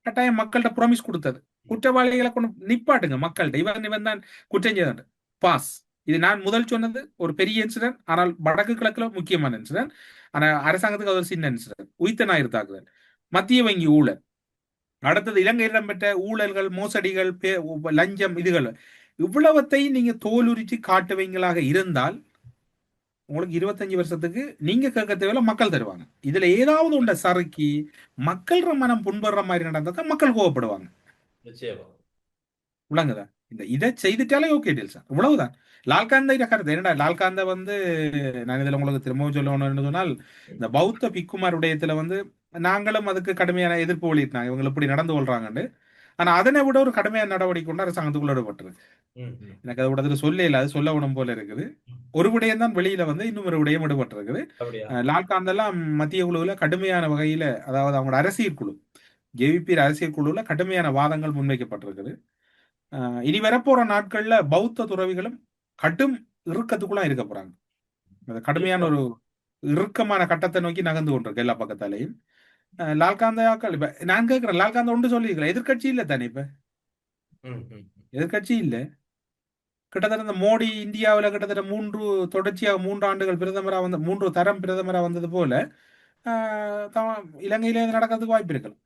கட்டாயம் மக்கள்கிட்ட ப்ராமிஸ் கொடுத்தது, குற்றவாளிகளை கொண்டு நிப்பாட்டுங்க மக்கள்கிட்ட, இவன் தான் குற்றம் செய்தான் பாஸ். இது நான் முதல் சொன்னது ஒரு பெரிய இன்சிடென்ட், ஆனால் வடக்கு கிழக்குல முக்கியமான இன்சிடென்ட். ஆனா அரசாங்கத்துக்கு அது ஒரு சின்ன இன்சிடென்ட். உயிர்த்த ஞாயிறு தாக்குதல், மத்திய வங்கி ஊழல், அடுத்தது இலங்கையில் இடம்பெற்ற ஊழல்கள், மோசடிகள், லஞ்சம், இதுகள் இவ்வளவத்தை நீங்க தோலுரிச்சு காட்டுவீங்களாக இருந்தால் உங்களுக்கு 25 வருஷத்துக்கு நீங்க கேட்க தேவையில்ல, மக்கள் தருவாங்க. இதுல ஏதாவது உண்ட சறுக்கி மக்கள் மனம் புண்படுற மாதிரி நடந்தா மக்கள் கோவப்படுவாங்க. விளங்குதா? இந்த இதை செய்துட்டாலே ஓகே டீல்ஸ், இவ்வளவுதான். லால்காந்த இதை கருத்து என்னடா, லால்காந்த வந்து நான் இதுல உங்களுக்கு திரும்பவும் சொல்லணும்னு சொன்னால், இந்த பௌத்த பிக்குமார் உடையத்துல வந்து நாங்களும் அதுக்கு கடுமையான எதிர்ப்பு வெளியிட்டாங்க, இவங்க இப்படி நடந்து கொள்றாங்கன்னு. ஆனா அதனை விட ஒரு கடுமையான நடவடிக்கை கொண்டு அரசாங்கத்துக்குள்ள ஈடுபட்டிருக்கு. எனக்கு அதை விட சொல்ல இல்லை, அது சொல்ல விடும் போல இருக்குது. ஒரு விடயம் தான் வெளியில வந்து இன்னும் ஒரு விடயம் ஈடுபட்டிருக்குது. லால்காந்தெல்லாம் மத்திய குழுவுல கடுமையான வகையில, அதாவது அவங்களோட அரசியல் குழு ஜேவிபி அரசியல் குழுவுல கடுமையான வாதங்கள் முன்வைக்கப்பட்டிருக்குது. இனி வரப்போற நாட்கள்ல பௌத்த துறவிகளும் கடும் இறுக்கத்துக்குள்ள இருக்க போறாங்க. அது கடுமையான ஒரு இறுக்கமான கட்டத்தை நோக்கி நகர்ந்து கொண்டிருக்கு எல்லா பக்கத்தாலையும். லால்காந்தாக்கள் இப்ப நான் கேட்கிறேன், லால்காந்தா ஒன்று சொல்லியிருக்கிறேன், எதிர்கட்சி இல்லை தானே? இப்ப எதிர்கட்சி இல்லை. கிட்டத்தட்ட இந்த மோடி இந்தியாவில் கிட்டத்தட்ட 3 ஆண்டுகள் பிரதமராக வந்து 3 தரம் பிரதமராக வந்தது போல இலங்கையில நடக்கிறதுக்கு வாய்ப்பு இருக்கலாம்.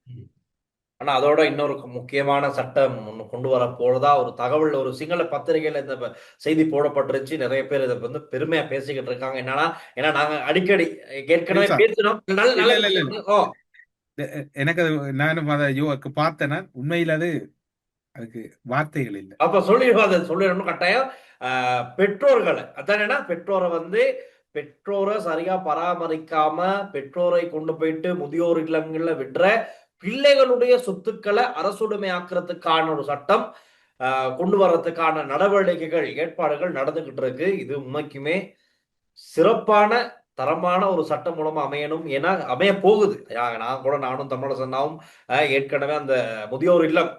ஆனா அதோட இன்னொரு முக்கியமான சட்டம் ஒண்ணு கொண்டு வர போறதா ஒரு தகவல் ஒரு சிங்கள பத்திரிகையில இந்த செய்தி போடப்பட்டுருச்சு. நிறைய பேர் இதை வந்து பெருமையா பேசிக்கிட்டு இருக்காங்க. ஏன்னா நாங்க அடிக்கடி ஏற்கனவே பேசினோம். எனக்கு நானும் அதை பார்த்தேன்னா உண்மையில அதுக்கு வார்த்தைகள் இல்லை. அப்ப சொல்லிடணும் கட்டாயம். பெற்றோர்களை அதானேன்னா பெற்றோரை சரியா பராமரிக்காம பெற்றோரை கொண்டு போயிட்டு முதியோர் இல்லங்கள்ல விடுற பிள்ளைகளுடைய சொத்துக்களை அரசுடைமையாக்குறதுக்கான ஒரு சட்டம் கொண்டு வர்றதுக்கான நடவடிக்கைகள் ஏற்பாடுகள் நடந்துகிட்டு இருக்கு. இது உண்மைக்குமே சிறப்பான தரமான ஒரு சட்டம் மூலமா அமையணும். ஏன்னா அமைய போகுது. நானும் தமிழரசனாவும் ஏற்கனவே அந்த முதியோர் இல்லம்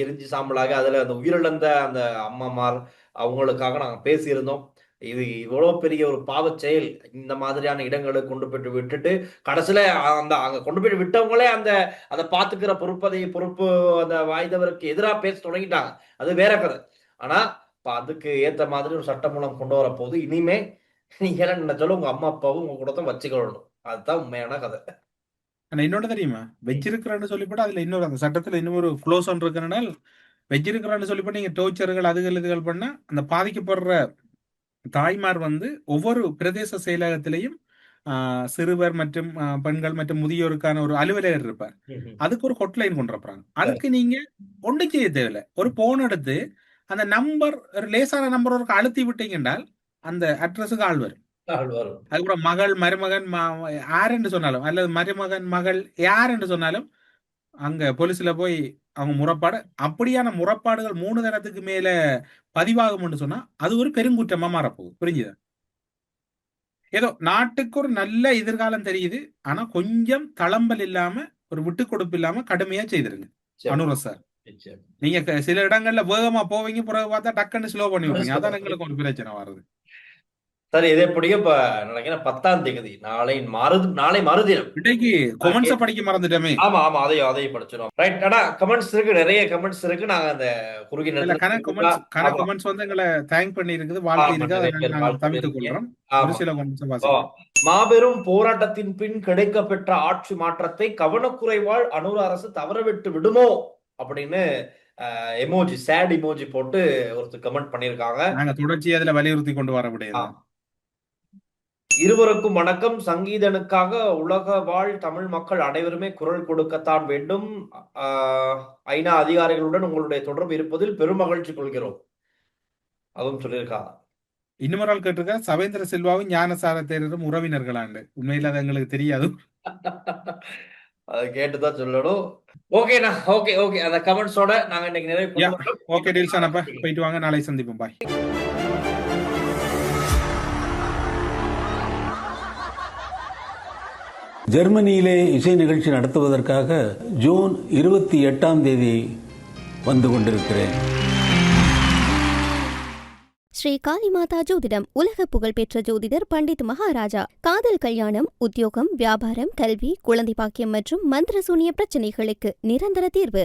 எரிஞ்சு சாம்பலாக அதுல அந்த உயிரிழந்த அந்த அம்மாமார் அவங்களுக்காக நாங்க பேசியிருந்தோம். இது இவ்வளவு பெரிய ஒரு பாவச் செயல். இந்த மாதிரியான இடங்களுக்கு கொண்டு போயிட்டு விட்டுட்டு கடைசியில அங்க கொண்டு போயிட்டு விட்டவங்களே அதை பாத்துக்கிற பொறுப்பு அந்த வாய்ந்தவருக்கு எதிராக பேச தொடங்கிட்டாங்க. அது வேற கதை. ஆனா அதுக்கு ஏத்த மாதிரி ஒரு சட்டம் மூலம் கொண்டு வர போது இனிமே நீங்க என்ன நினைச்சாலும் உங்க அம்மா அப்பாவும் உங்க கூட தான் வச்சுக்கணும். அதுதான் உண்மையான கதை. ஆனா இன்னொன்னு தெரியுமா, வச்சிருக்கிறேன்னு சொல்லிப்பட்டு அதுல இன்னொரு அந்த சட்டத்துல இன்னொரு க்ளோஸ் ஒன்று இருக்கிறனால் வச்சிருக்கிறேன்னு சொல்லிப்பட்டு நீங்க டோர்ச்சர்கள் இதுகள் பண்ணா அந்த பாதிக்கப்படுற தாய்மார் வந்து ஒவ்வொரு பிரதேச செயலகத்திலையும் சிறுவர் மற்றும் பெண்கள் மற்றும் முதியோருக்கான ஒரு அலுவலகர் இருப்பார். அதுக்கு ஒரு ஹொட்லைன் கொண்டு வரப்படுறாங்க. அதுக்கு நீங்க ஒன்று செய்ய தேவையில்லை. ஒரு போன் எடுத்து அந்த நம்பர் ஒரு லேசான நம்பர் ஒரு அழுத்தி விட்டீங்கன்றால் அந்த அட்ரஸுக்கு ஆள் வரும். அதுக்கப்புறம் மகள் மருமகன் யாருன்னு சொன்னாலும் அல்லது மருமகன் மகள் யாருன்னு சொன்னாலும் அங்க போலீஸ்ல போய் அவங்க முறைப்பாடு அப்படியான முறைப்பாடுகள் 3 தரத்துக்கு மேல பதிவாகும்னு சொன்னா அது ஒரு பெருங்குற்றமா மாறப்போகுது. புரிஞ்சுதா? ஏதோ நாட்டுக்கு ஒரு நல்ல எதிர்காலம் தெரியுது. ஆனா கொஞ்சம் தளம்பல் இல்லாம ஒரு விட்டு கொடுப்பு இல்லாம கடுமையா செய்திருங்க அனுர சார். நீங்க சில இடங்கள்ல வேகமா போவீங்க, பிறகு பார்த்தா டக்குன்னு ஸ்லோ பண்ணி விடுறீங்க. அதான் எங்களுக்கு ஒரு பிரச்சனை வருது. சரி, இதே எப்படியும் இப்ப நினைக்கிறேன் 10ஆம் தேதி நாளை மறுதினம் இன்னைக்கு கமெண்ட்ஸ படிக்க மறந்துட்டோமே. ஆமா அதையும் படிச்சிடும். ரைட். ஆனா கமெண்ட்ஸ் இருக்கு, நிறைய கமெண்ட்ஸ் இருக்கு. நாங்க அந்த குறுகிய கமெண்ட்ஸ் வந்து எங்களை தேங்க் பண்ணி இருக்குது, வாழ்க்கை இருக்கு, நாங்க தவித்துக் கொள்றோம். ஒரு சில கமெண்ட்ஸ் வாசிக்கிறோம். மாபெரும் போராட்டத்தின் பின் கிடைக்கப்பெற்ற ஆட்சி மாற்றத்தை கவனக்குறைவால் அனுர அரசு தவறவிட்டு விடுமோ அப்படின்னு எமோஜி சேட் எமோஜி போட்டு ஒருத்தர் கமெண்ட் பண்ணிருக்காங்க. நாங்க தொடர்ச்சி அதுல வலியுறுத்தி கொண்டு வர முடியாது. இருவருக்கும் வணக்கம். சங்கீதனுக்காக உலக வாழ் தமிழ் மக்கள் அனைவருமே குரல் கொடுக்கத்தான் வேண்டும். ஐநா அதிகாரிகளுடன் உங்களுடைய தொடர்பு இருப்பதில் பெரும் மகிழ்ச்சி கொள்கிறோம். அதுவும் சொல்லியிருக்காங்க. இன்னொரு ஆள் கேட்டிருக்க, சவேந்திர சில்வாவும் ஞானசார தேரரும் உறவினர்களாண்டு. உண்மையில அது எங்களுக்கு தெரியாது. அதை கேட்டுதான் சொல்லணும். ஓகேண்ணா, ஓகே அந்த கமெண்ட்ஸோட நாங்க இன்னைக்கு நிறைய ஓகே டீல்ஸ் அனுப்ப போயிட்டு வாங்க. நாளை சந்திப்போம். பாய். ஜெர்மனியிலே இசை நிகழ்ச்சி நடத்துவதற்காக ஜூன் 28ஆம் தேதி வந்து கொண்டிருக்கிறேன். ஸ்ரீ காளிமாதா ஜோதிடம் உலக புகழ்பெற்ற ஜோதிடர் பண்டித் மகாராஜா. காதல் கல்யாணம், உத்தியோகம், வியாபாரம், கல்வி, குழந்தை பாக்கியம் மற்றும் மந்திர சூனிய பிரச்சனைகளுக்கு நிரந்தர தீர்வு.